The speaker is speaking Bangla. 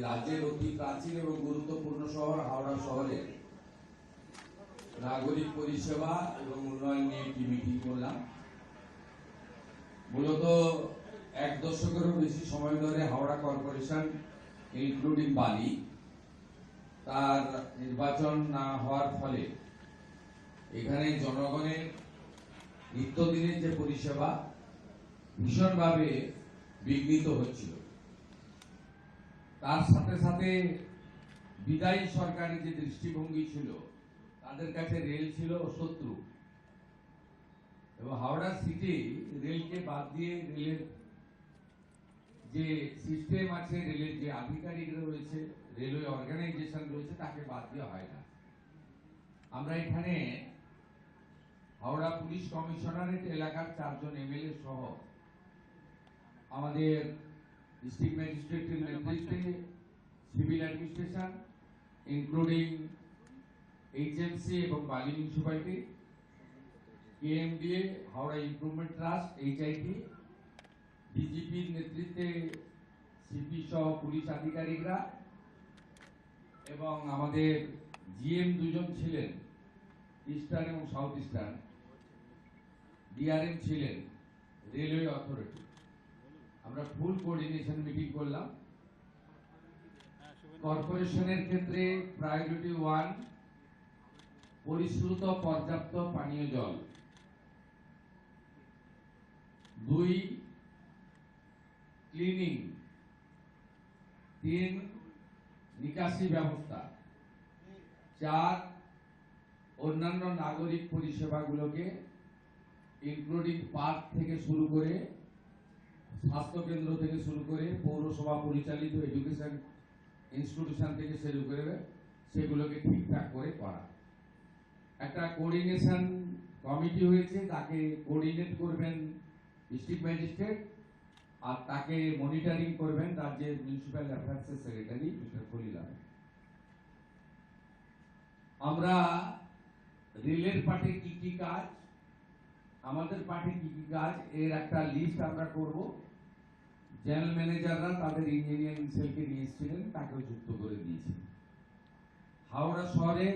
রাজ্যের অতি প্রাচীন এবং গুরুত্বপূর্ণ শহর হাওড়া শহরের নাগরিক পরিষেবা এবং উন্নয়ন নিয়ে একটি মিটিং করলাম। মূলত 1 দশকেরও বেশি সময় ধরে হাওড়া কর্পোরেশন ইনক্লুডিং বালি তার নির্বাচন না হওয়ার ফলে এখানে জনগণের নিত্যদিনের যে পরিষেবা ভীষণভাবে বিঘ্নিত হচ্ছিল। তার সাথে সাথে বিদায়ী সরকারের যে দৃষ্টিভঙ্গি ছিল, তাদের কাছে রেল ছিল শত্রু এবং হাওড়া সিটি রেলকে বাদ দিয়ে রেলের যে সিস্টেম আছে, রেলের যে আধিকারিকরা রয়েছে, রেলওয়ে অর্গানাইজেশন রয়েছে, তাকে বাদ দেওয়া হয় না। আমরা এখানে হাওড়া পুলিশ কমিশনারেট এলাকার 4 জন এমএলএ সহ আমাদের ডিস্ট্রিক্ট ম্যাজিস্ট্রেটের নেতৃত্বে সিভিল অ্যাডমিনিস্ট্রেশন ইনক্লুডিং এইচএমসি এবং Bally municipality, KMDA, Howrah improvement trust, HIT, ডিজিপির নেতৃত্বে সিপি সহ পুলিশ আধিকারিকরা এবং আমাদের জিএম 2 জন ছিলেন, ইস্টার্ন এবং সাউথ ইস্টার্ন, ডিআরএম ছিলেন, রেলওয়ে অথরিটি। আমরা ফুল কোঅর্ডিনেশন মিটিং করলাম। কর্পোরেশনের ক্ষেত্রে প্রায়োরিটি 1 পরিশ্রুত পর্যাপ্ত পানীয় জল, 2 ক্লিনিং, 3 নিকাশি ব্যবস্থা, 4 অন্যান্য নাগরিক পরিষেবাগুলোকে ইনক্লুডিং পার্ক থেকে শুরু করে স্বাস্থ্য কেন্দ্র থেকে শুরু করে পৌরসভা পরিচালিত এডুকেশন ইনস্টিটিউশন থেকে শুরু করে সেগুলোকে ঠিকঠাক করে করা। একটা কোঅর্ডিনেশন কমিটি হয়েছে, তাকে কোঅর্ডিনেট করবেন ডিস্ট্রিক্ট ম্যাজিস্ট্রেট আর তাকে মনিটরিং করবেন রাজ্যের মিউনিসিপ্যাল অ্যাফেয়ার্সের সেক্রেটারি মিস্টার খলিলাল। আমরা রেলের পার্টে কি কি কাজ, আমাদের পার্টে কি কি কাজ, এর একটা লিস্ট আমরা করব। জেনারেল ম্যানেজাররা তাদের ইঞ্জিনিয়ারিং সেলকে নিয়ে এসেছিলেন, তাকেও যুক্ত করে দিয়েছেন। হাওড়া শহরের